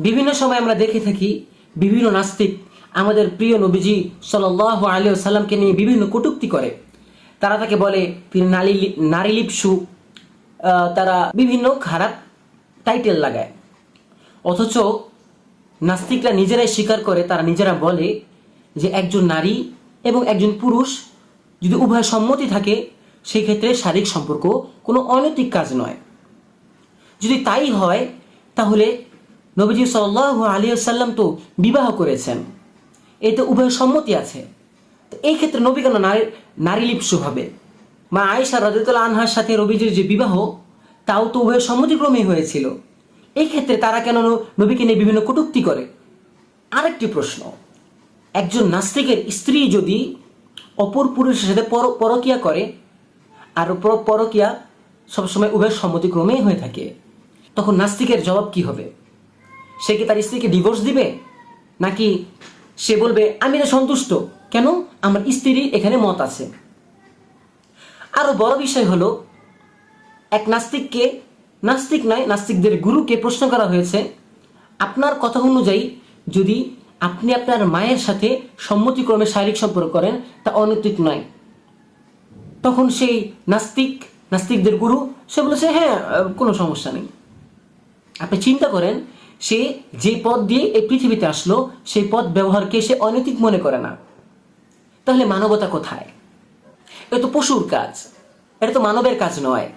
বিভিন্ন সময় আমরা দেখে থাকি বিভিন্ন নাস্তিক আমাদের প্রিয় নবীজি সাল্লাল্লাহু আলাইহি ওয়াসাল্লামকে নিয়ে বিভিন্ন কটূক্তি করে। তারা তাকে বলে তিনি নারী লিপসু, তারা বিভিন্ন খারাপ টাইটেল লাগায়। অথচ নাস্তিকরা নিজেরাই স্বীকার করে, তারা নিজেরা বলে যে একজন নারী এবং একজন পুরুষ যদি উভয় সম্মতি থাকে সেই ক্ষেত্রে শারীরিক সম্পর্ক কোনো অনৈতিক কাজ নয়। যদি তাই হয় তাহলে নবীজি সাল্লাল্লাহু আলাইহি ওয়াসাল্লাম তো বিবাহ করেছেন, এতে উভয় সম্মতি আছে। তো এই ক্ষেত্রে নবী কেন নারী লিপ্সু হবে? মা আয়েশা রাদিয়াল্লাহু আনহার সাথে নবীজির যে বিবাহ তাও তো উভয় সম্মতিক্রমেই হয়েছিল। এই ক্ষেত্রে তারা কেন নবীকে নিয়ে বিভিন্ন কটূক্তি করে? আরেকটি প্রশ্ন, একজন নাস্তিকের স্ত্রী যদি অপর পুরুষের সাথে পরকিয়া করে, আর পরকিয়া সবসময় উভয় সম্মতিক্রমেই হয়ে থাকে, তখন নাস্তিকের জবাব কি হবে? সে কি তার স্ত্রীকে ডিভোর্স দিবে, নাকি সে বলবে আমি তো সন্তুষ্ট, কেন আমার স্ত্রীর এখানে মত আছে? আরো বড় বিষয় হলো, এক নাস্তিককে, নাস্তিক নয় নাস্তিকদের গুরুকে প্রশ্ন করা হয়েছে, আপনার কথা অনুযায়ী যদি আপনি আপনার মায়ের সাথে সম্মতিক্রমে শারীরিক সম্পর্ক করেন তা অনৈতিক নয়। তখন সেই নাস্তিকদের গুরু সে বলেছে হ্যাঁ, কোনো সমস্যা নেই। আপনি চিন্তা করেন, সে যে পথ দিয়ে এই পৃথিবীতে আসলো সেই পথ ব্যবহারকে সে অনৈতিক মনে করে না। তাহলে মানবতা কোথায়? এটা তো পশুর কাজ, এটা তো মানবের কাজ নয়।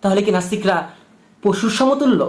তাহলে কি নাস্তিকরা পশুর সমতুল্য?